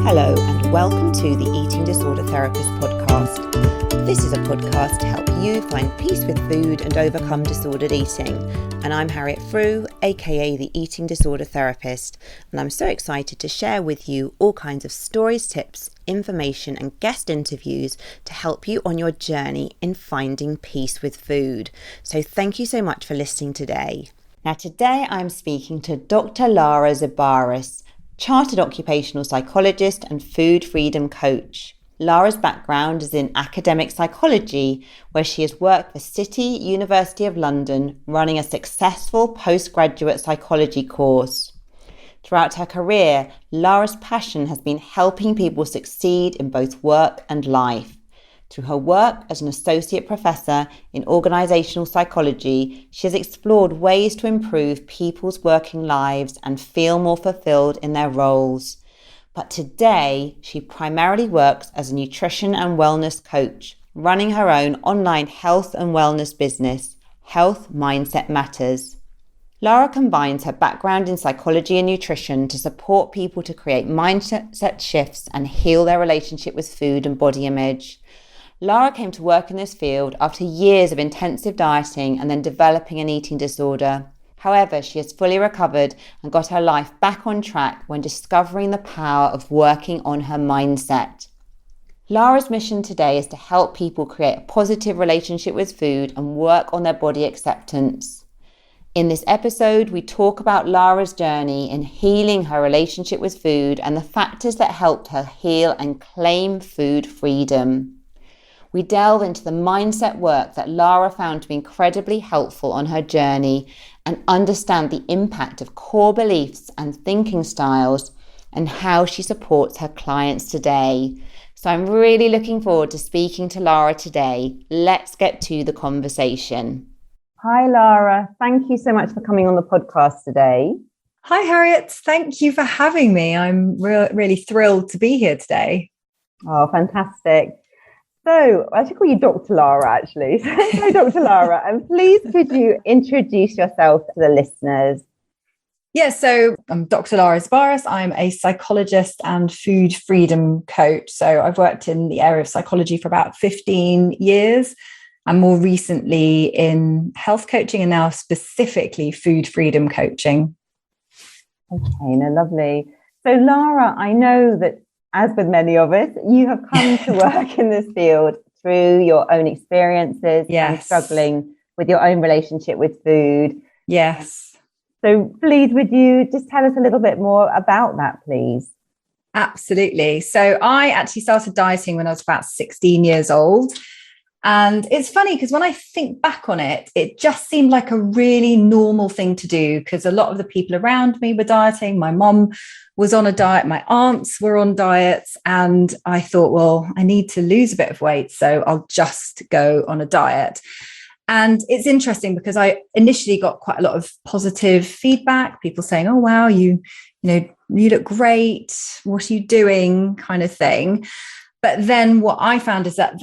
Hello and welcome to the Eating Disorder Therapist podcast. This is a podcast to help you find peace with food and overcome disordered eating. And I'm Harriet Frew, aka the Eating Disorder Therapist, and I'm so excited to share with you all kinds of stories, tips, information and guest interviews to help you on your journey in finding peace with food. So thank you so much for listening today. Now today I'm speaking to Dr. Lara Zibarras, Chartered Occupational Psychologist and Food Freedom Coach. Lara's background is in academic psychology, where she has worked for City University of London, running a successful postgraduate psychology course. Throughout her career, Lara's passion has been helping people succeed in both work and life. Through her work as an associate professor in organisational psychology, she has explored ways to improve people's working lives and feel more fulfilled in their roles. But today, she primarily works as a nutrition and wellness coach, running her own online health and wellness business, Health Mindset Matters. Lara combines her background in psychology and nutrition to support people to create mindset shifts and heal their relationship with food and body image. Lara came to work in this field after years of intensive dieting and then developing an eating disorder. However, she has fully recovered and got her life back on track when discovering the power of working on her mindset. Lara's mission today is to help people create a positive relationship with food and work on their body acceptance. In this episode, we talk about Lara's journey in healing her relationship with food and the factors that helped her heal and claim food freedom. We delve into the mindset work that Lara found to be incredibly helpful on her journey and understand the impact of core beliefs and thinking styles and how she supports her clients today. So I'm really looking forward to speaking to Lara today. Let's get to the conversation. Hi, Lara. Thank you so much for coming on the podcast today. Hi, Harriet. Thank you for having me. I'm really thrilled to be here today. Oh, fantastic. So I should call you Dr. Lara, actually. So Dr. Lara, and please could you introduce yourself to the listeners? Yeah, so I'm Dr. Lara Zibarras. I'm a psychologist and food freedom coach. So I've worked in the area of psychology for about 15 years and more recently in health coaching and now specifically food freedom coaching. Okay, no, lovely. So Lara, I know that as with many of us, you have come to work in this field through your own experiences and struggling with your own relationship with food. Yes. So please, would you just tell us a little bit more about that, please? Absolutely. So I actually started dieting when I was about 16 years old. And it's funny because when I think back on it, it just seemed like a really normal thing to do because a lot of the people around me were dieting. My mom was on a diet. My aunts were on diets. And I thought, well, I need to lose a bit of weight, so I'll just go on a diet. And it's interesting because I initially got quite a lot of positive feedback, people saying, oh, wow, you look great. What are you doing? Kind of thing. But then what I found is that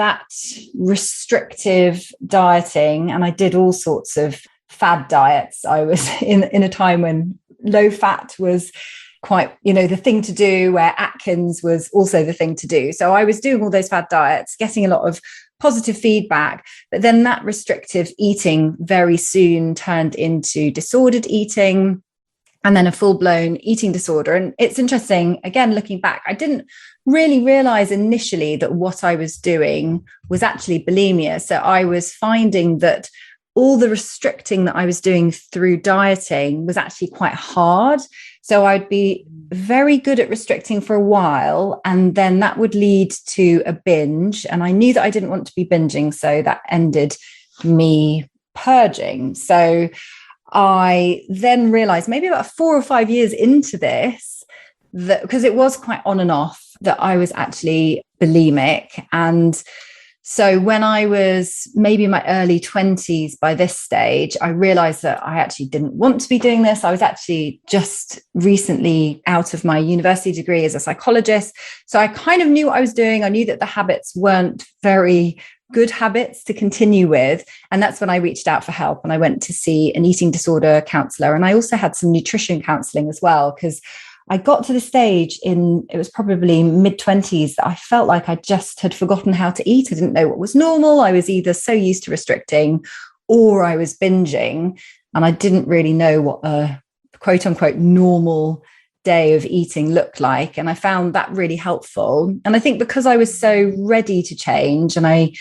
restrictive dieting, and I did all sorts of fad diets. I was in a time when low fat was quite, the thing to do, where Atkins was also the thing to do. So I was doing all those fad diets, getting a lot of positive feedback. But then that restrictive eating very soon turned into disordered eating and then a full-blown eating disorder. And it's interesting, again, looking back, I didn't really realize initially that what I was doing was actually bulimia. So I was finding that all the restricting that I was doing through dieting was actually quite hard. So I'd be very good at restricting for a while, and then that would lead to a binge. And I knew that I didn't want to be binging, so that ended me purging. So I then realized maybe about 4 or 5 years into this, that because it was quite on and off, that I was actually bulimic. And so when I was maybe in my early 20s, by this stage, I realized that I actually didn't want to be doing this. I was actually just recently out of my university degree as a psychologist. So I kind of knew what I was doing. I knew that the habits weren't very good habits to continue with. And that's when I reached out for help, and I went to see an eating disorder counselor. And I also had some nutrition counseling as well, because I got to the stage it was probably mid-20s, that I felt like I just had forgotten how to eat. I didn't know what was normal. I was either so used to restricting or I was binging, and I didn't really know what a quote unquote normal day of eating looked like. And I found that really helpful. And I think because I was so ready to change, and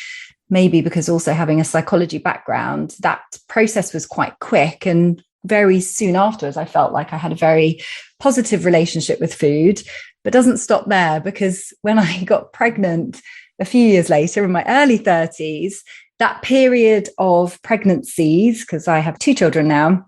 maybe because also having a psychology background, that process was quite quick. And very soon afterwards, I felt like I had a very positive relationship with food. But it doesn't stop there, because when I got pregnant a few years later in my early 30s, that period of pregnancies, because I have 2 children now,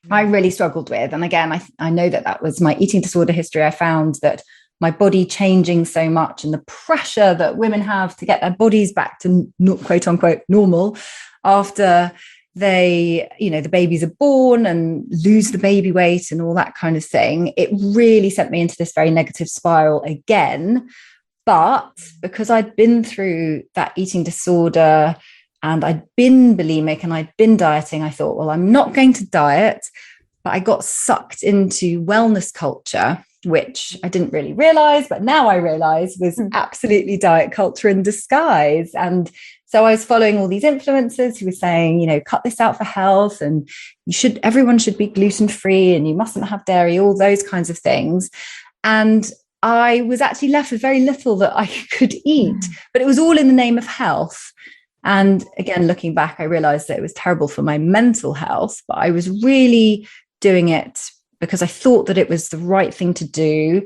I really struggled with. And again, I know that was my eating disorder history. I found that my body changing so much, and the pressure that women have to get their bodies back to quote unquote normal after the babies are born and lose the baby weight and all that kind of thing, it really sent me into this very negative spiral again. But because I'd been through that eating disorder and I'd been bulimic and I'd been dieting, I thought, well, I'm not going to diet. But I got sucked into wellness culture, which I didn't really realize, but now I realize was absolutely diet culture in disguise. And so I was following all these influencers who were saying, cut this out for health, and everyone should be gluten-free, and you mustn't have dairy, all those kinds of things. And I was actually left with very little that I could eat, but it was all in the name of health. And again, looking back, I realized that it was terrible for my mental health, but I was really doing it because I thought that it was the right thing to do.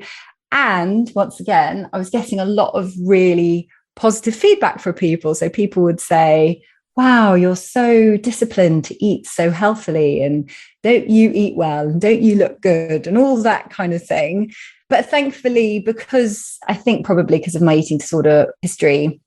And once again, I was getting a lot of really positive feedback from people. So people would say, wow, you're so disciplined to eat so healthily, and don't you eat well, and don't you look good, and all that kind of thing. But thankfully, because I think probably because of my eating disorder history,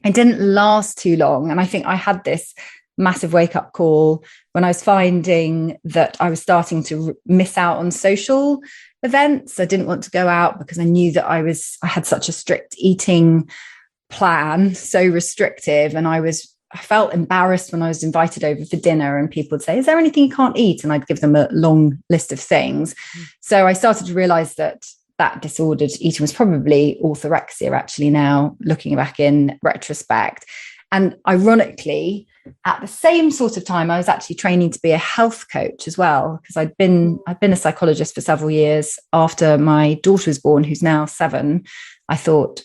it didn't last too long. And I think I had this massive wake-up call when I was finding that I was starting to miss out on social events. I didn't want to go out because I knew that I had such a strict eating plan, so restrictive. And I felt embarrassed when I was invited over for dinner and people would say, is there anything you can't eat? And I'd give them a long list of things. So I started to realize that disordered eating was probably orthorexia, actually, now looking back in retrospect. And ironically, at the same sort of time, I was actually training to be a health coach as well, because I'd been a psychologist for several years. After my daughter was born, who's now 7, I thought,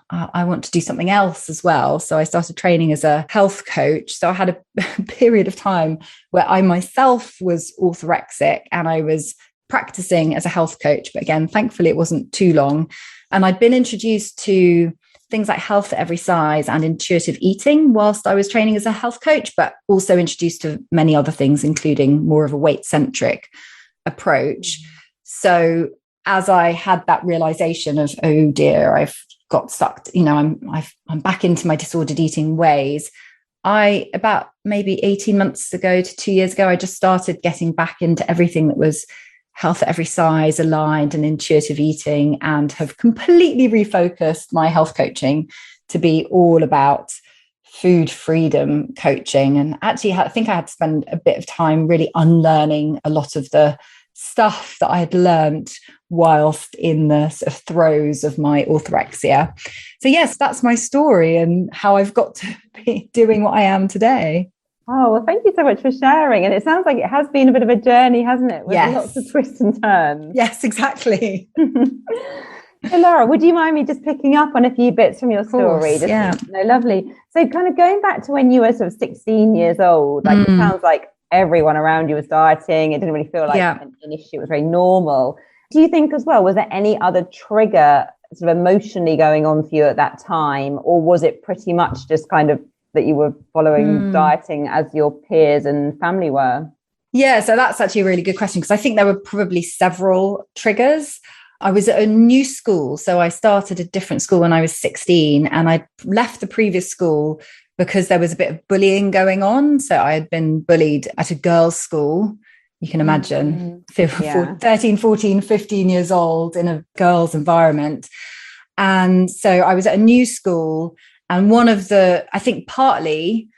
I want to do something else as well. So I started training as a health coach. So I had a period of time where I myself was orthorexic and I was practicing as a health coach. But again, thankfully, it wasn't too long. And I'd been introduced to things like health at every size and intuitive eating whilst I was training as a health coach, but also introduced to many other things, including more of a weight-centric approach. So as I had that realization of, oh dear, I've got sucked, I'm back into my disordered eating ways, about maybe 18 months ago to 2 years ago, I just started getting back into everything that was health at every size, aligned, and intuitive eating, and have completely refocused my health coaching to be all about food freedom coaching. And actually, I think I had to spend a bit of time really unlearning a lot of the stuff that I had learned whilst in the sort of throes of my orthorexia. So yes, that's my story and how I've got to be doing what I am today. Oh, well, thank you so much for sharing. And it sounds like it has been a bit of a journey, hasn't it? With lots of twists and turns. Yes, exactly. So Lara, would you mind me just picking up on a few bits from your story? Lovely. So kind of going back to when you were sort of 16 years old, like it sounds like everyone around you was dieting. It didn't really feel like an issue. It was very normal. Do you think as well, was there any other trigger sort of emotionally going on for you at that time? Or was it pretty much just kind of that you were following dieting as your peers and family were? Yeah, so that's actually a really good question, because I think there were probably several triggers. I was at a new school. So I started a different school when I was 16, and I left the previous school because there was a bit of bullying going on. So I had been bullied at a girls' school. You can imagine 13, 14, 15 years old in a girls' environment. And so I was at a new school. And one of I think partly,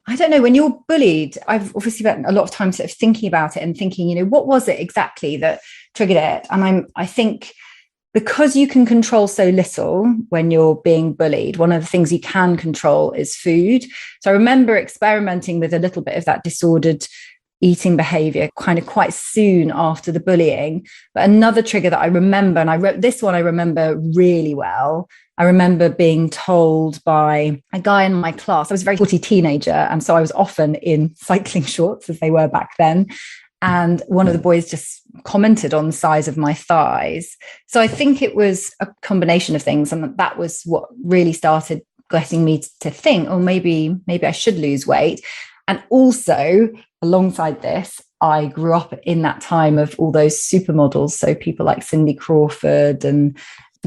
I don't know, when you're bullied, I've obviously spent a lot of time sort of thinking about it and thinking, what was it exactly that triggered it. And I think because you can control so little when you're being bullied, one of the things you can control is food. So I remember experimenting with a little bit of that disordered eating behavior kind of quite soon after the bullying. But another trigger that I remember, and I wrote this one, I remember really well. I remember being told by a guy in my class, I was a very sporty teenager, and so I was often in cycling shorts, as they were back then. And one of the boys just commented on the size of my thighs. So I think it was a combination of things. And that was what really started getting me to think, oh, maybe I should lose weight. And also, alongside this, I grew up in that time of all those supermodels. So people like Cindy Crawford and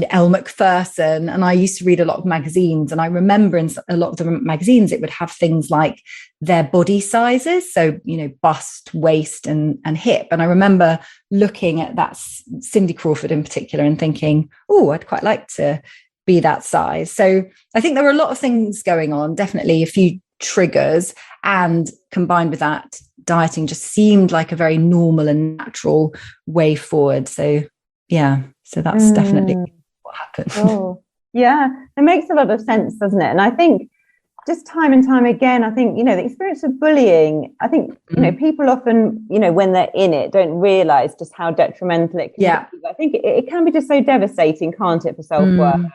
Elle Macpherson. And I used to read a lot of magazines. And I remember in a lot of the magazines, it would have things like their body sizes. So, bust, waist and hip. And I remember looking at that Cindy Crawford in particular and thinking, oh, I'd quite like to be that size. So I think there were a lot of things going on, definitely a few triggers, and combined with that, dieting just seemed like a very normal and natural way forward. So that's definitely what happened. Oh, yeah, it makes a lot of sense, doesn't it? And I think just time and time again, I think, the experience of bullying, I think, people often, when they're in it, don't realize just how detrimental it can be. I think it can be just so devastating, can't it, for self-worth?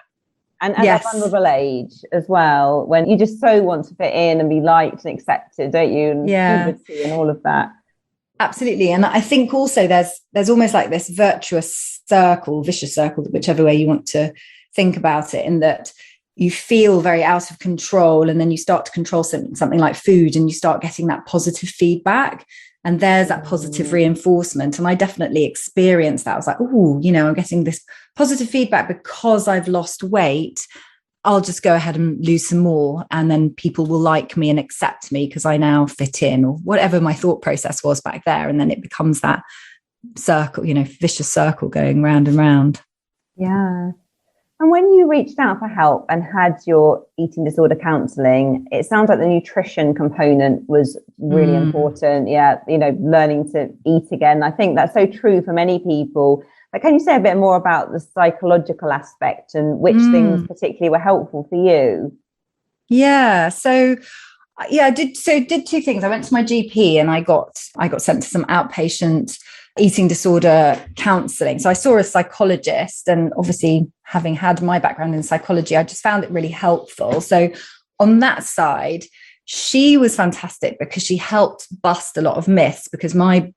And at that vulnerable age as well, when you just so want to fit in and be liked and accepted, don't you? And puberty and all of that. Absolutely. And I think also there's almost like this vicious circle, whichever way you want to think about it, in that you feel very out of control, and then you start to control something like food, and you start getting that positive feedback. And there's that positive reinforcement. And I definitely experienced that. I was like, oh, I'm getting this positive feedback because I've lost weight. I'll just go ahead and lose some more. And then people will like me and accept me because I now fit in, or whatever my thought process was back there. And then it becomes that circle, vicious circle going round and round. Yeah. And when you reached out for help and had your eating disorder counselling, it sounds like the nutrition component was really important. Yeah, learning to eat again. I think that's so true for many people. But can you say a bit more about the psychological aspect and which things particularly were helpful for you? Yeah. So I did two things. I went to my GP and I got sent to some outpatient eating disorder counselling. So I saw a psychologist, and obviously having had my background in psychology, I just found it really helpful. So on that side, she was fantastic because she helped bust a lot of myths, because my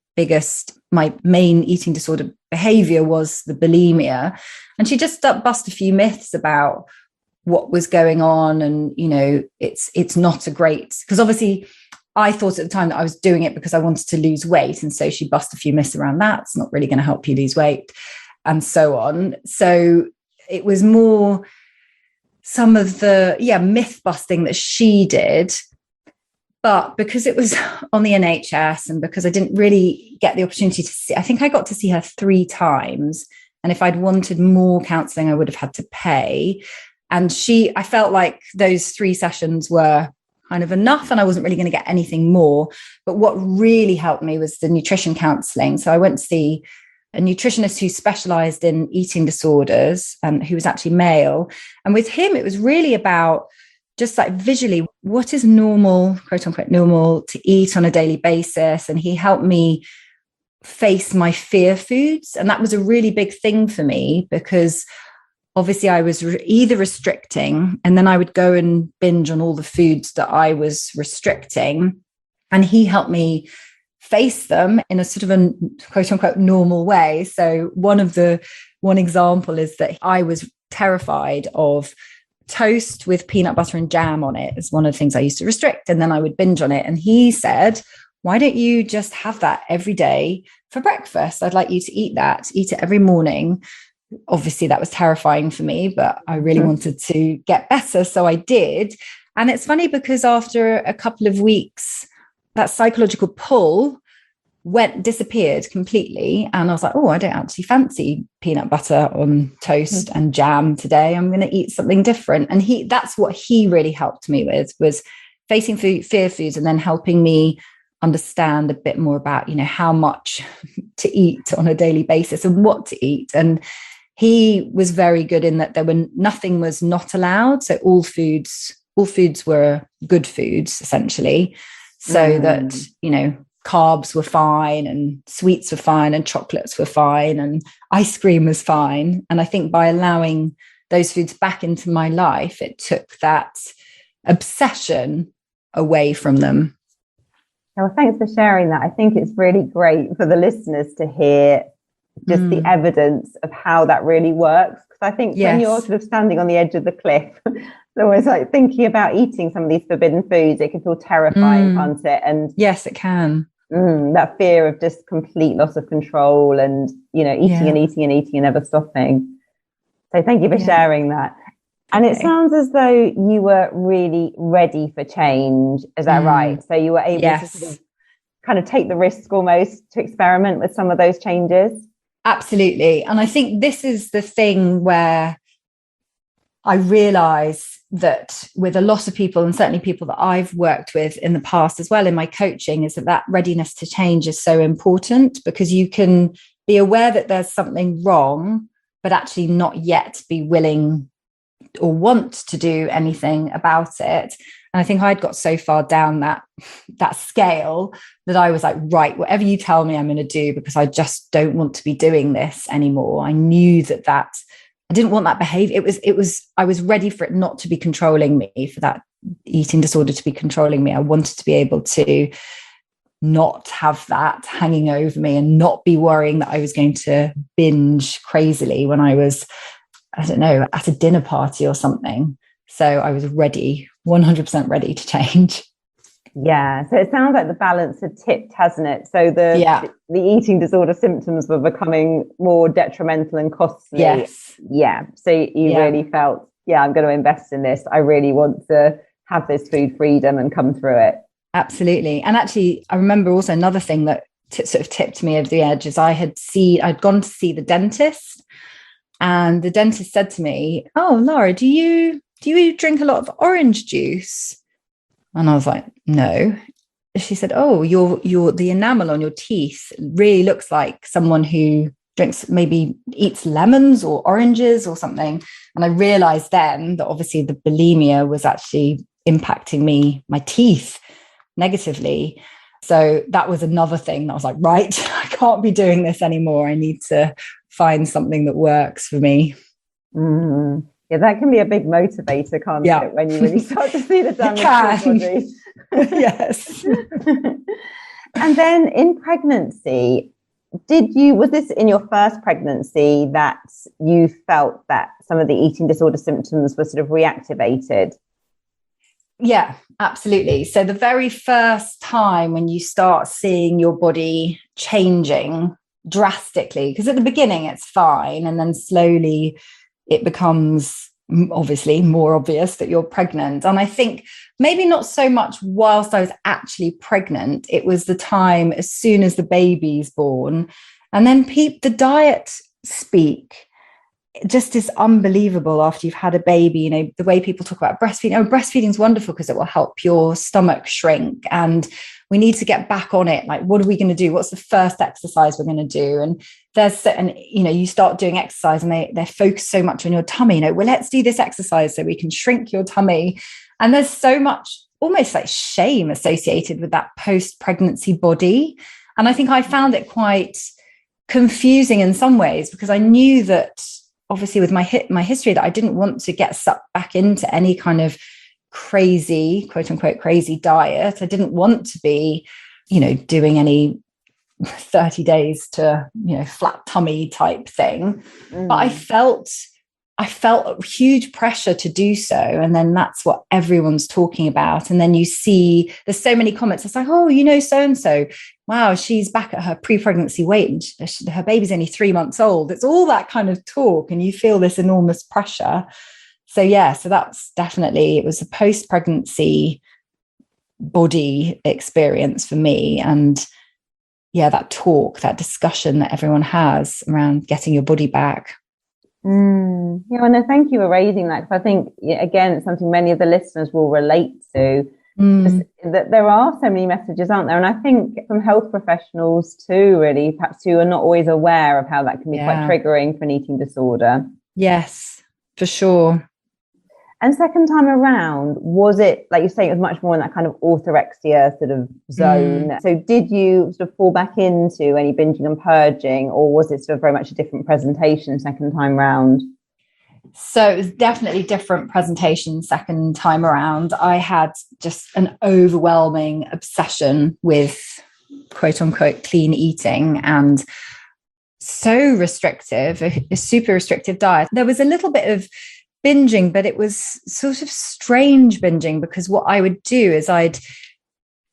main eating disorder behavior was the bulimia. And she just bust a few myths about what was going on. And, it's not a great, because obviously I thought at the time that I was doing it because I wanted to lose weight. And so she bust a few myths around that. It's not really going to help you lose weight and so on. So it was more some of the myth busting that she did. But because it was on the NHS, and because I didn't really get the opportunity to see, I think I got to see her 3 times. And if I'd wanted more counselling, I would have had to pay. And I felt like those 3 sessions were kind of enough, and I wasn't really going to get anything more. But what really helped me was the nutrition counselling. So I went to see a nutritionist who specialised in eating disorders, who was actually male. And with him, it was really about just like visually, what is normal, quote unquote, normal to eat on a daily basis. And he helped me face my fear foods. And that was a really big thing for me, because obviously I was either restricting, and then I would go and binge on all the foods that I was restricting. And he helped me face them in a sort of a quote unquote normal way. So one example is that I was terrified of toast with peanut butter and jam on it. Is one of the things I used to restrict, and then I would binge on it. And he said, why don't you just have that every day for breakfast? I'd like you to eat it every morning. Obviously that was terrifying for me, but I really wanted to get better. So I did. And it's funny because after a couple of weeks, that psychological pull disappeared completely. And I was like, oh, I don't actually fancy peanut butter on toast and jam today. I'm going to eat something different. And that's what he really helped me with, was facing fear foods and then helping me understand a bit more about, how much to eat on a daily basis and what to eat. And he was very good in that nothing was not allowed. So all foods were good foods, essentially. So that, carbs were fine and sweets were fine and chocolates were fine and ice cream was fine. And I think by allowing those foods back into my life, it took that obsession away from them. Well, thanks for sharing that. I think it's really great for the listeners to hear just the evidence of how that really works. Because I think when you're sort of standing on the edge of the cliff, it's always like thinking about eating some of these forbidden foods, it can feel terrifying, can't it? And yes, it can. That fear of just complete loss of control and, eating and eating and eating and never stopping. So thank you for sharing that. And it sounds as though you were really ready for change. Is that right? So you were able to sort of kind of take the risk almost to experiment with some of those changes? Absolutely. And I think this is the thing where I realize that with a lot of people, and certainly people that I've worked with in the past as well in my coaching, is that readiness to change is so important, because you can be aware that there's something wrong, but actually not yet be willing or want to do anything about it. And I think I'd got so far down that scale that I was like, right, whatever you tell me, I'm going to do, because I just don't want to be doing this anymore. I knew that I didn't want that behavior. I was ready for it not to be controlling me, for that eating disorder to be controlling me. I wanted to be able to not have that hanging over me and not be worrying that I was going to binge crazily when I was, I don't know, at a dinner party or something. So I was ready, 100% ready to change. Yeah. So it sounds like the balance had tipped, hasn't it? So the eating disorder symptoms were becoming more detrimental and costly. Yes. Yeah. So you really felt, I'm going to invest in this. I really want to have this food freedom and come through it. Absolutely. And actually, I remember also another thing that sort of tipped me over the edge is I'd gone to see the dentist, and the dentist said to me, "Oh, Lara, do you drink a lot of orange juice?" And I was like, "No." She said, "Oh, the enamel on your teeth really looks like someone who maybe eats lemons or oranges or something." And I realized then that obviously the bulimia was actually impacting my teeth negatively. So that was another thing that I was like, right, I can't be doing this anymore. I need to find something that works for me. Mm-hmm. Yeah, that can be a big motivator, can't it? When you really start to see the damage to your body. Yes. And then in pregnancy, was this in your first pregnancy that you felt that some of the eating disorder symptoms were sort of reactivated? Yeah, absolutely. So the very first time when you start seeing your body changing drastically, because at the beginning it's fine, and then slowly it becomes obviously more obvious that you're pregnant. And I think maybe not so much whilst I was actually pregnant, it was the time as soon as the baby's born. And then the diet speak just is unbelievable after you've had a baby. The way people talk about breastfeeding. Breastfeeding is wonderful because it will help your stomach shrink, and we need to get back on it. Like, what are we going to do? What's the first exercise we're going to do? And you start doing exercise, and they're focused so much on your tummy. Well, let's do this exercise so we can shrink your tummy. And there's so much almost like shame associated with that post-pregnancy body. And I think I found it quite confusing in some ways, because I knew that obviously with my history that I didn't want to get sucked back into any kind of crazy, quote unquote, crazy diet. I didn't want to be, doing any 30 days to, flat tummy type thing. But I felt a huge pressure to do so. And then that's what everyone's talking about. And then you see there's so many comments. It's like, oh, so-and-so, wow, she's back at her pre-pregnancy weight and her baby's only 3 months old. It's all that kind of talk, and you feel this enormous pressure. So that's definitely, it was a post-pregnancy body experience for me. And that talk, that discussion that everyone has around getting your body back. Thank you for raising that, because I think, again, it's something many of the listeners will relate to. That there are so many messages, aren't there? And I think from health professionals too, really, perhaps who are not always aware of how that can be quite triggering for an eating disorder. Yes, for sure. And second time around, was it, like you say, it was much more in that kind of orthorexia sort of zone? So did you sort of fall back into any binging and purging, or was it sort of very much a different presentation second time round? So it was definitely different presentation second time around. I had just an overwhelming obsession with quote unquote clean eating and so restrictive, a super restrictive diet. There was a little bit of binging, but it was sort of strange binging, because what I would do is I'd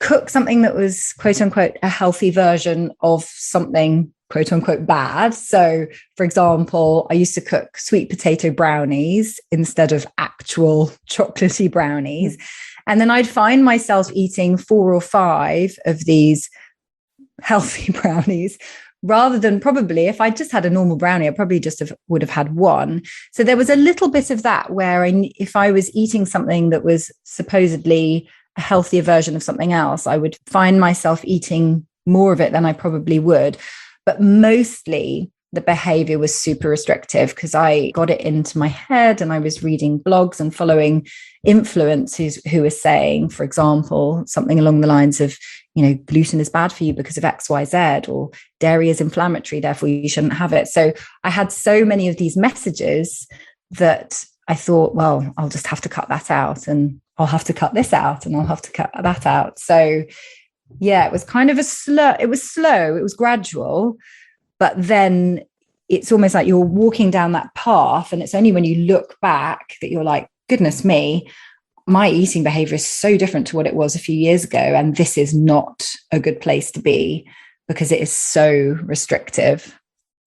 cook something that was quote unquote a healthy version of something quote unquote bad. So for example, I used to cook sweet potato brownies instead of actual chocolatey brownies. And then I'd find myself eating 4 or 5 of these healthy brownies, rather than, probably if I just had a normal brownie, I probably just would have had one. So there was a little bit of that where if I was eating something that was supposedly a healthier version of something else, I would find myself eating more of it than I probably would. But mostly the behavior was super restrictive, because I got it into my head and I was reading blogs and following influencers who were saying, for example, something along the lines of, gluten is bad for you because of X, Y, Z, or dairy is inflammatory, therefore you shouldn't have it. So I had so many of these messages that I thought, well, I'll just have to cut that out, and I'll have to cut this out, and I'll have to cut that out. So yeah, it was kind of it was slow, it was gradual, but then it's almost like you're walking down that path, and it's only when you look back that you're like, goodness me, my eating behavior is so different to what it was a few years ago. And this is not a good place to be, because it is so restrictive.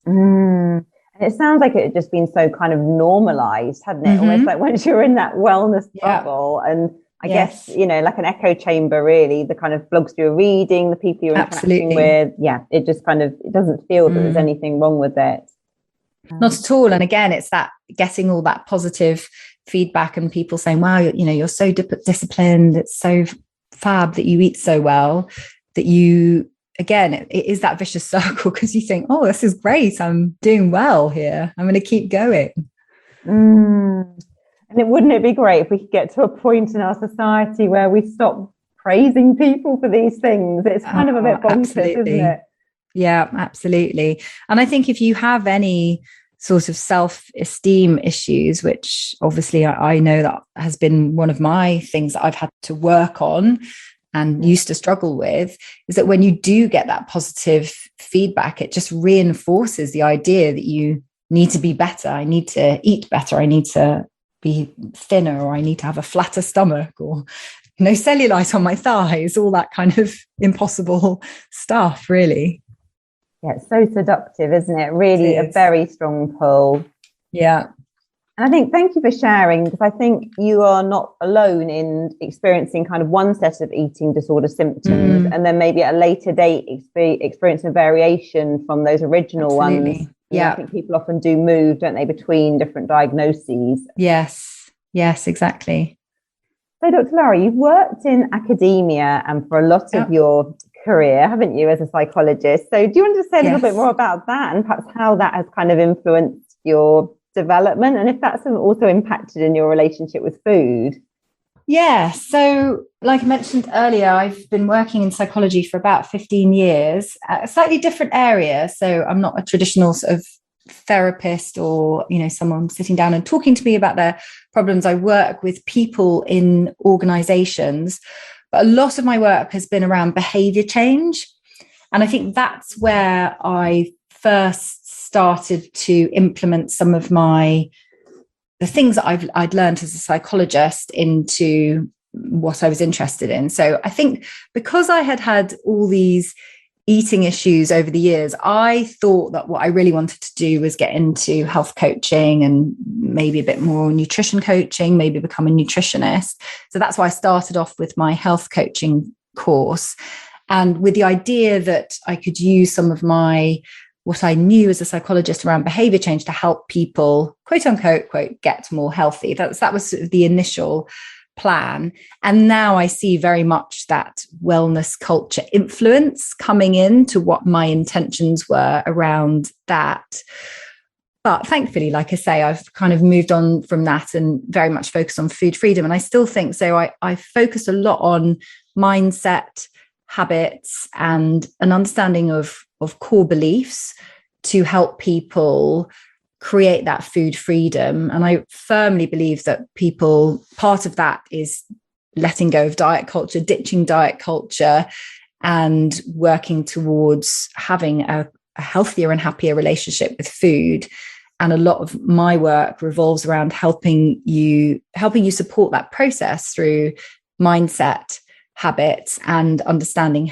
And it sounds like it had just been so kind of normalized, hadn't it? Almost like once you're in that wellness bubble, and I guess, like an echo chamber, really, the kind of blogs you're reading, the people you're interacting with. Yeah, it just kind of, it doesn't feel that there's anything wrong with it. Not at all. And again, it's that getting all that positive feedback and people saying, wow, you're so disciplined. It's so fab that you eat so well, that you, again, it is that vicious circle, because you think, oh, this is great. I'm doing well here. I'm going to keep going. And wouldn't it be great if we could get to a point in our society where we stop praising people for these things? It's kind of a bit bonkers, isn't it? Yeah, absolutely. And I think if you have any sort of self-esteem issues, which obviously I know that has been one of my things that I've had to work on and used to struggle with, is that when you do get that positive feedback, it just reinforces the idea that you need to be better. I need to eat better. I need to be thinner, or I need to have a flatter stomach, or no cellulite on my thighs, all that kind of impossible stuff, really. Yeah, it's so seductive, isn't it? Really, a very strong pull. Yeah. And I think, thank you for sharing, because I think you are not alone in experiencing kind of one set of eating disorder symptoms, and then maybe at a later date experience a variation from those original ones. Yeah, I think people often do move, don't they, between different diagnoses. Yes, exactly. So, Dr. Lara, you've worked in academia and for a lot of your career, haven't you, as a psychologist? So do you want to say a little bit more about that, and perhaps how that has kind of influenced your development, and if that's also impacted in your relationship with food? Yeah, so like I mentioned earlier, I've been working in psychology for about 15 years, a slightly different area. So I'm not a traditional sort of therapist or, someone sitting down and talking to me about their problems. I work with people in organizations, but a lot of my work has been around behavior change. And I think that's where I first started to implement some of the things that I'd learned as a psychologist into what I was interested in. So I think because I had all these eating issues over the years, I thought that what I really wanted to do was get into health coaching and maybe a bit more nutrition coaching, maybe become a nutritionist. So that's why I started off with my health coaching course, and with the idea that I could use some of what I knew as a psychologist around behavior change to help people, quote unquote, quote, get more healthy. That was sort of the initial plan. And now I see very much that wellness culture influence coming into what my intentions were around that. But thankfully, like I say, I've kind of moved on from that and very much focused on food freedom. And I still think so. I focus a lot on mindset, habits, and an understanding of core beliefs to help people create that food freedom. And I firmly believe that part of that is letting go of diet culture, ditching diet culture, and working towards having a healthier and happier relationship with food. And a lot of my work revolves around helping you support that process through mindset, habits, and understanding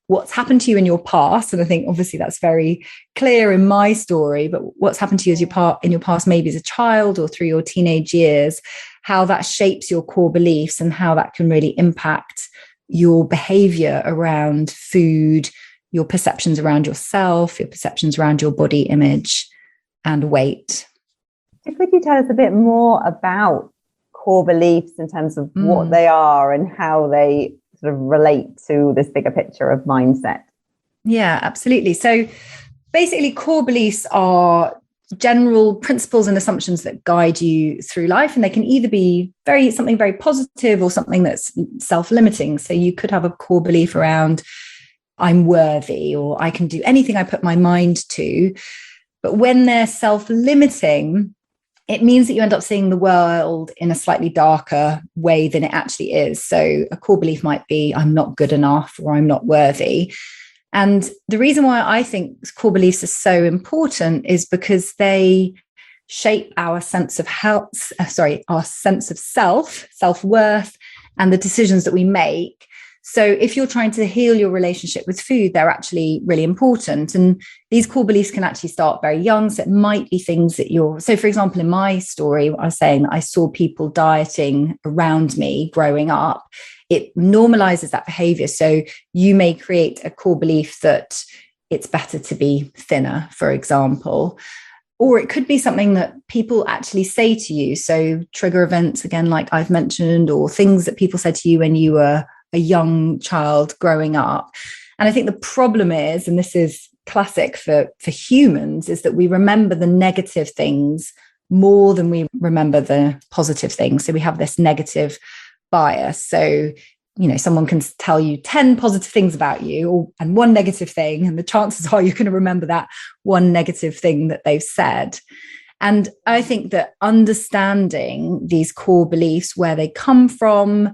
what's happened to you in your past. And I think obviously that's very clear in my story, but what's happened to you in your past, maybe as a child or through your teenage years, how that shapes your core beliefs and how that can really impact your behavior around food, your perceptions around yourself, your perceptions around your body image and weight. Could you tell us a bit more about core beliefs in terms of what they are and how they sort of relate to this bigger picture of mindset? Yeah, absolutely. So basically, core beliefs are general principles and assumptions that guide you through life, and they can either be something very positive or something that's self-limiting. So you could have a core belief around I'm worthy, or I can do anything I put my mind to. But when they're self-limiting, it means that you end up seeing the world in a slightly darker way than it actually is. So a core belief might be, I'm not good enough, or I'm not worthy. And the reason why I think core beliefs are so important is because they shape our sense of our sense of self-worth, and the decisions that we make. So if you're trying to heal your relationship with food, they're actually really important. And these core beliefs can actually start very young. So it might be things that so for example, in my story, I was saying that I saw people dieting around me growing up. It normalizes that behavior. So you may create a core belief that it's better to be thinner, for example. Or it could be something that people actually say to you. So trigger events, again, like I've mentioned, or things that people said to you when you were a young child growing up. And I think the problem is, and this is classic for humans, is that we remember the negative things more than we remember the positive things. So we have this negative bias. So, someone can tell you 10 positive things about you and one negative thing, and the chances are you're going to remember that one negative thing that they've said. And I think that understanding these core beliefs, where they come from,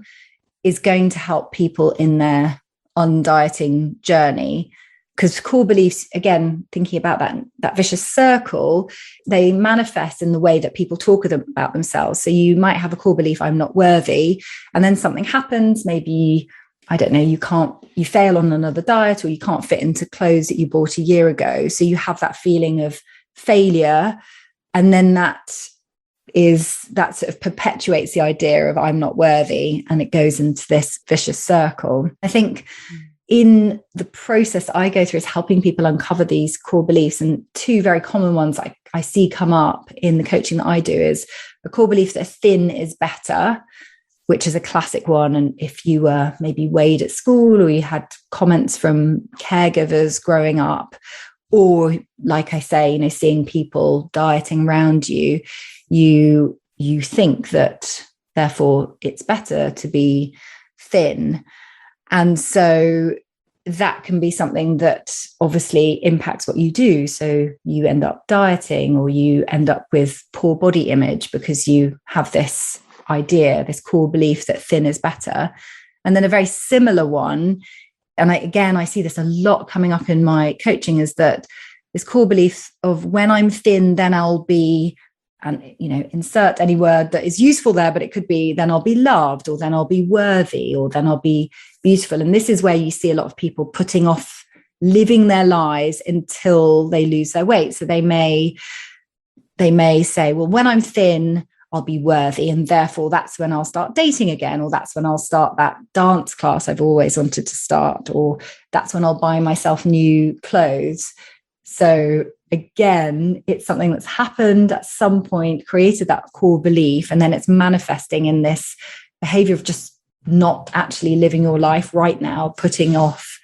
is going to help people in their undieting journey. Because core beliefs, again, thinking about that vicious circle, they manifest in the way that people talk about themselves. So you might have a core belief, I'm not worthy, and then something happens. Maybe, I don't know, you fail on another diet, or you can't fit into clothes that you bought a year ago. So you have that feeling of failure. And then that sort of perpetuates the idea of I'm not worthy, and it goes into this vicious circle. I think in the process I go through is helping people uncover these core beliefs. And two very common ones I see come up in the coaching that I do is a core belief that thin is better, which is a classic one. And if you were maybe weighed at school, or you had comments from caregivers growing up, or like I say, seeing people dieting around you, you think that therefore it's better to be thin. And so that can be something that obviously impacts what you do. So you end up dieting, or you end up with poor body image because you have this idea, this core belief that thin is better. And then a very similar one, and I see this a lot coming up in my coaching, is that this core belief of when I'm thin, then I'll be, and insert any word that is useful there, but it could be then I'll be loved, or then I'll be worthy, or then I'll be beautiful. And this is where you see a lot of people putting off living their lives until they lose their weight. So they may say, well, when I'm thin, I'll be worthy, and therefore that's when I'll start dating again, or that's when I'll start that dance class I've always wanted to start, or that's when I'll buy myself new clothes. So again, it's something that's happened at some point, created that core belief, and then it's manifesting in this behavior of just not actually living your life right now, putting off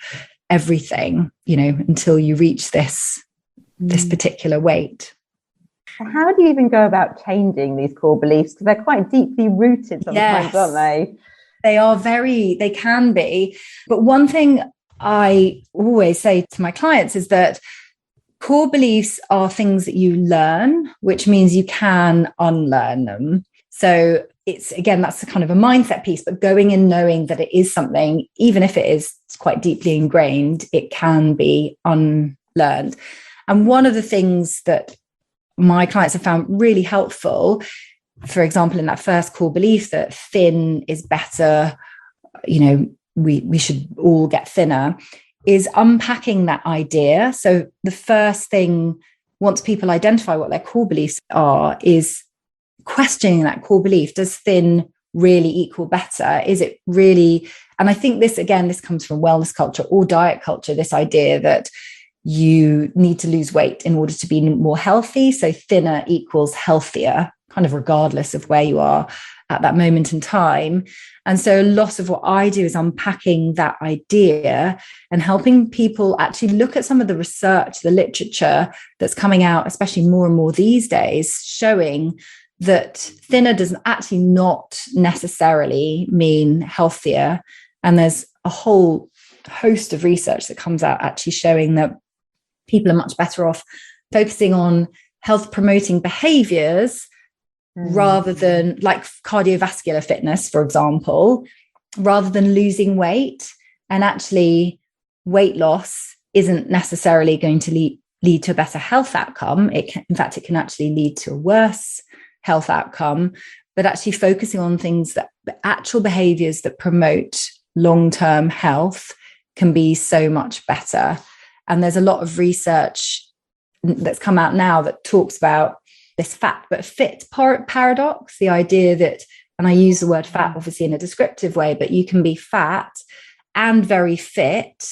everything, until you reach this particular weight. How do you even go about changing these core beliefs? Because they're quite deeply rooted sometimes, aren't they? They can be. But one thing I always say to my clients is that core beliefs are things that you learn, which means you can unlearn them. So it's, again, that's the kind of a mindset piece, but going in knowing that it is something, even if it is quite deeply ingrained, it can be unlearned. And one of the things that my clients have found really helpful, for example, in that first core belief that thin is better, we should all get thinner, is unpacking that idea. So the first thing, once people identify what their core beliefs are, is questioning that core belief. Does thin really equal better? Is it really? And I think this comes from wellness culture or diet culture, this idea that you need to lose weight in order to be more healthy. So thinner equals healthier, kind of regardless of where you are at that moment in time. And so a lot of what I do is unpacking that idea and helping people actually look at some of the research, the literature that's coming out, especially more and more these days, showing that thinner does actually not necessarily mean healthier. And there's a whole host of research that comes out actually showing that people are much better off focusing on health promoting behaviors rather than, like, cardiovascular fitness, for example, rather than losing weight. And actually weight loss isn't necessarily going to lead to a better health outcome. In fact, it can actually lead to a worse health outcome, but actually focusing on things that actual behaviors that promote long-term health can be so much better. And there's a lot of research that's come out now that talks about this fat but fit paradox, the idea that, and I use the word fat obviously in a descriptive way, but you can be fat and very fit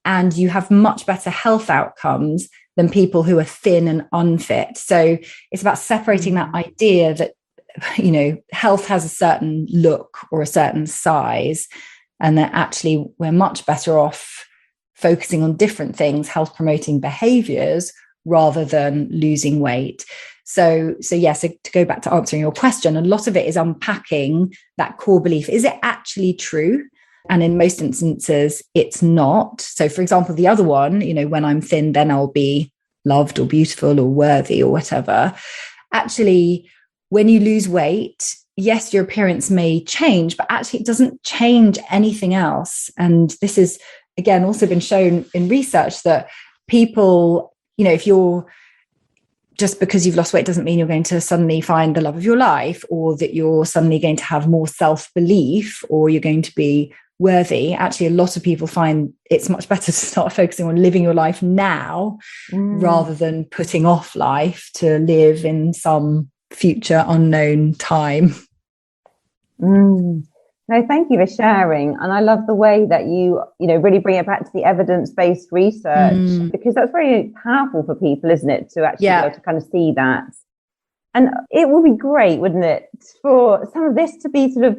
and you have much better health outcomes than people who are thin and unfit. So it's about separating that idea that, health has a certain look or a certain size, and that actually we're much better off focusing on different things, health promoting behaviors, rather than losing weight. So to go back to answering your question, a lot of it is unpacking that core belief. Is it actually true? And in most instances, it's not. So for example, the other one, when I'm thin, then I'll be loved or beautiful or worthy or whatever. Actually, when you lose weight, yes, your appearance may change, but actually it doesn't change anything else. And this is, again, also been shown in research that people, if you're, just because you've lost weight doesn't mean you're going to suddenly find the love of your life, or that you're suddenly going to have more self-belief, or you're going to be worthy. Actually, a lot of people find it's much better to start focusing on living your life now rather than putting off life to live in some future unknown time. No, thank you for sharing. And I love the way that you really bring it back to the evidence-based research, because that's very powerful for people, isn't it? To actually be able to kind of see that. And it would be great, wouldn't it, for some of this to be sort of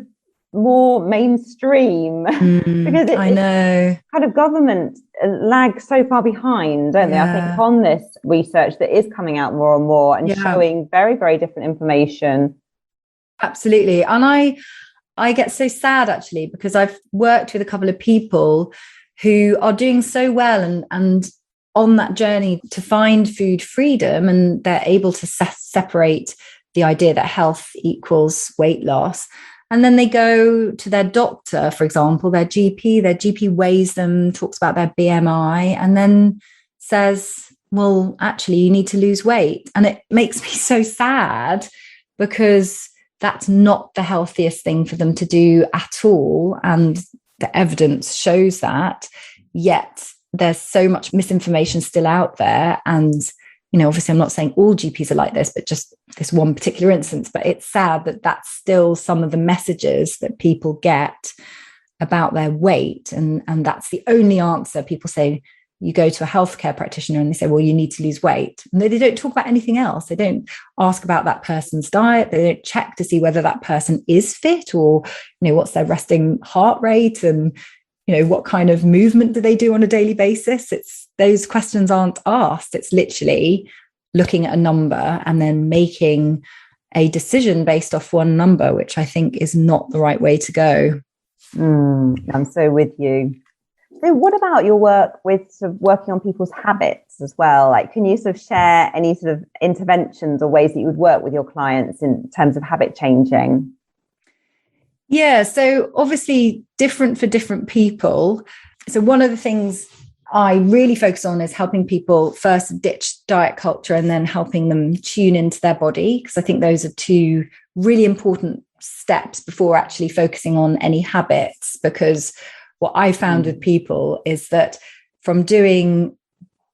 more mainstream, because I know kind of government lag so far behind, don't they? I think on this research that is coming out more and more and showing very, very different information. Absolutely. And I get so sad actually, because I've worked with a couple of people who are doing so well and on that journey to find food freedom, and they're able to separate the idea that health equals weight loss. And then they go to their doctor, for example, their GP weighs them, talks about their BMI, and then says, well, actually, you need to lose weight. And it makes me so sad, because that's not the healthiest thing for them to do at all. And the evidence shows that. Yet there's so much misinformation still out there. And, obviously I'm not saying all GPs are like this, but just this one particular instance. But it's sad that that's still some of the messages that people get about their weight. And that's the only answer. People say, you go to a healthcare practitioner and they say, well, you need to lose weight. And they don't talk about anything else. They don't ask about that person's diet. They don't check to see whether that person is fit, or, what's their resting heart rate, and, what kind of movement do they do on a daily basis. Those questions aren't asked. It's literally looking at a number and then making a decision based off one number, which I think is not the right way to go. I'm so with you. So what about your work with sort of working on people's habits as well? Like, can you sort of share any sort of interventions or ways that you would work with your clients in terms of habit changing? Yeah, so obviously different for different people. So one of the things I really focus on is helping people first ditch diet culture and then helping them tune into their body, because I think those are two really important steps before actually focusing on any habits. Because what I found with people is that from doing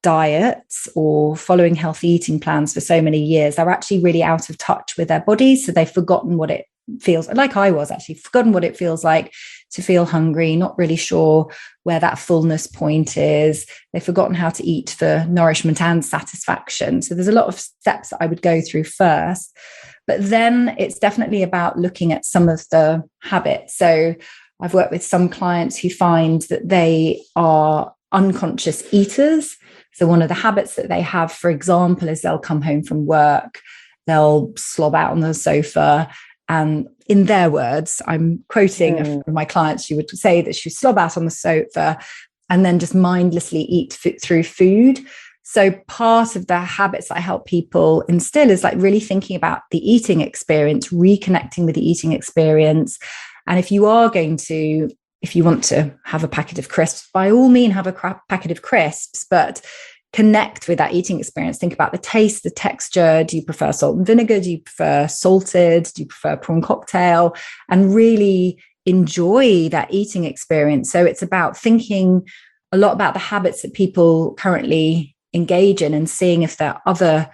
diets or following healthy eating plans for so many years, they're actually really out of touch with their bodies. So they've forgotten what it feels like. I was actually forgotten what it feels like to feel hungry, not really sure where that fullness point is. They've forgotten how to eat for nourishment and satisfaction. So there's a lot of steps that I would go through first. But then it's definitely about looking at some of the habits. So I've worked with some clients who find that they are unconscious eaters. So one of the habits that they have, for example, is they'll come home from work, they'll slob out on the sofa, and in their words, I'm quoting one of my clients, she would say that she would slob out on the sofa and then just mindlessly eat through food. So part of the habits I help people instill is like really thinking about the eating experience, reconnecting with the eating experience. And if you want to have a packet of crisps, by all means have a packet of crisps, but connect with that eating experience. Think about the taste, the texture. Do you prefer salt and vinegar? Do you prefer salted? Do you prefer prawn cocktail? And really enjoy that eating experience. So it's about thinking a lot about the habits that people currently engage in and seeing if there are other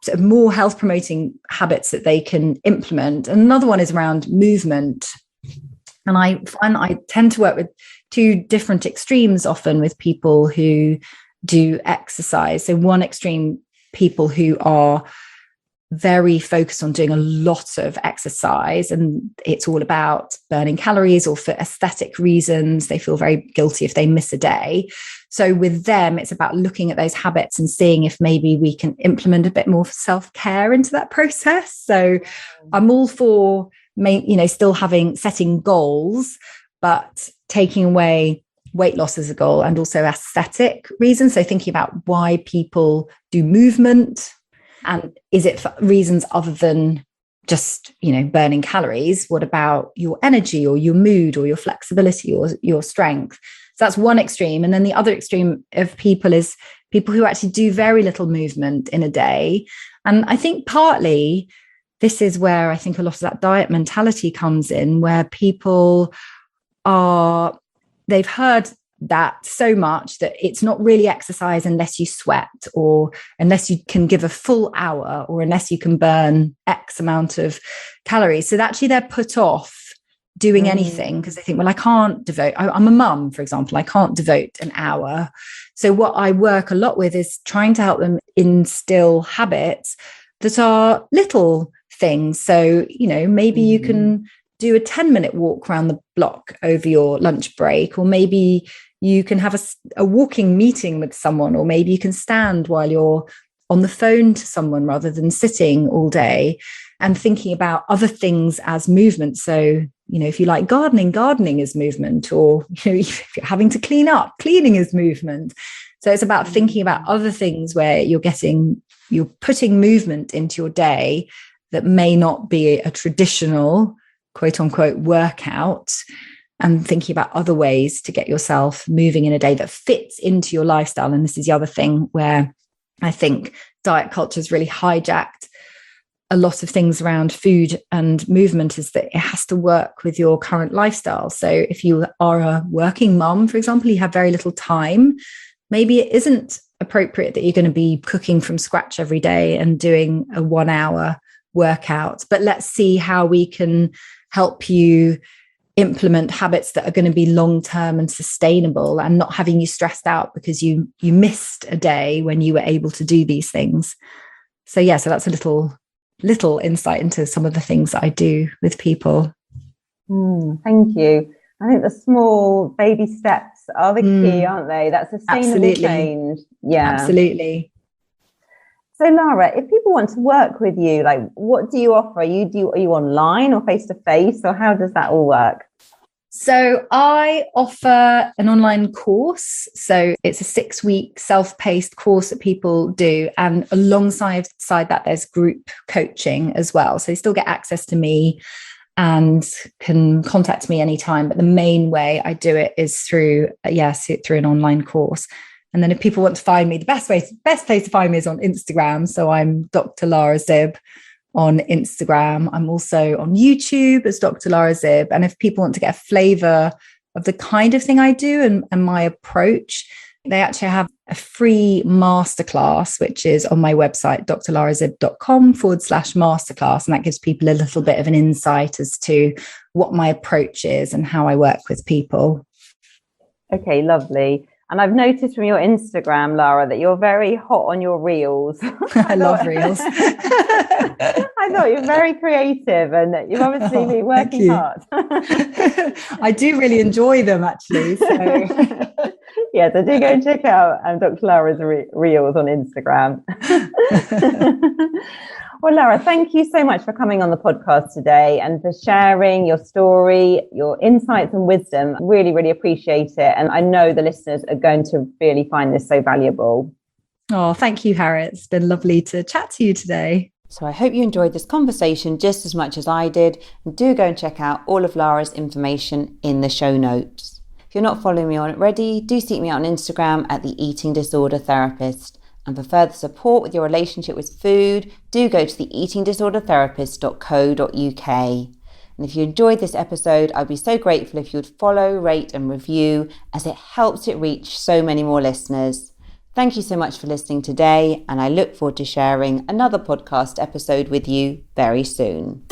sort of more health promoting habits that they can implement. And another one is around movement. And I find I tend to work with two different extremes often with people who do exercise. So one extreme, people who are very focused on doing a lot of exercise, and it's all about burning calories or for aesthetic reasons. They feel very guilty if they miss a day. So with them, it's about looking at those habits and seeing if maybe we can implement a bit more self-care into that process. So I'm all for still setting goals, but taking away weight loss as a goal and also aesthetic reasons. So thinking about why people do movement, and is it for reasons other than just, burning calories? What about your energy or your mood or your flexibility or your strength? So that's one extreme. And then the other extreme of people is people who actually do very little movement in a day. And I think partly this is where I think a lot of that diet mentality comes in, where people they've heard that so much that it's not really exercise unless you sweat, or unless you can give a full hour, or unless you can burn X amount of calories. So actually they're put off doing anything because they think, well, I can't devote, I'm a mum, for example, I can't devote an hour. So what I work a lot with is trying to help them instill habits that are little things. So, maybe you can do a 10-minute walk around the block over your lunch break, or maybe you can have a walking meeting with someone, or maybe you can stand while you're on the phone to someone rather than sitting all day, and thinking about other things as movement. So, if you like gardening is movement, or, if you're having to clean up, cleaning is movement. So it's about thinking about other things where you're putting movement into your day that may not be a traditional quote unquote workout, and thinking about other ways to get yourself moving in a day that fits into your lifestyle. And this is the other thing where I think diet culture has really hijacked a lot of things around food and movement, is that it has to work with your current lifestyle. So if you are a working mum, for example, you have very little time, maybe it isn't appropriate that you're going to be cooking from scratch every day and doing a 1 hour workout. But let's see how we can help you implement habits that are going to be long-term and sustainable, and not having you stressed out because you missed a day when you were able to do these things. So that's a little insight into some of the things that I do with people. Thank you. I think the small baby steps are the key, aren't they? That sustainable change. Yeah, absolutely. So Lara, if people want to work with you, like, what do you offer? Are you online or face to face, or how does that all work? So I offer an online course. So it's a 6-week self-paced course that people do. And alongside that, there's group coaching as well. So they still get access to me and can contact me anytime. But the main way I do it is through an online course. And then if people want to find me, the best place to find me is on Instagram. So I'm Dr. Lara Zib on Instagram. I'm also on YouTube as Dr. Lara Zib. And if people want to get a flavour of the kind of thing I do and my approach, they actually have a free masterclass, which is on my website, drlarazib.com/masterclass. And that gives people a little bit of an insight as to what my approach is and how I work with people. Okay, lovely. And I've noticed from your Instagram, Lara, that you're very hot on your reels. I love reels. I thought you're very creative, and you've obviously been working hard. I do really enjoy them, actually. So. So do go and check out Dr. Lara's reels on Instagram. Well, Lara, thank you so much for coming on the podcast today and for sharing your story, your insights and wisdom. Really, really appreciate it. And I know the listeners are going to really find this so valuable. Oh, thank you, Harriet. It's been lovely to chat to you today. So I hope you enjoyed this conversation just as much as I did. And do go and check out all of Lara's information in the show notes. If you're not following me on it already, do seek me out on Instagram at the Eating Disorder Therapist. And for further support with your relationship with food, do go to the eatingdisordertherapist.co.uk. And if you enjoyed this episode, I'd be so grateful if you would follow, rate and review, as it helps it reach so many more listeners. Thank you so much for listening today, and I look forward to sharing another podcast episode with you very soon.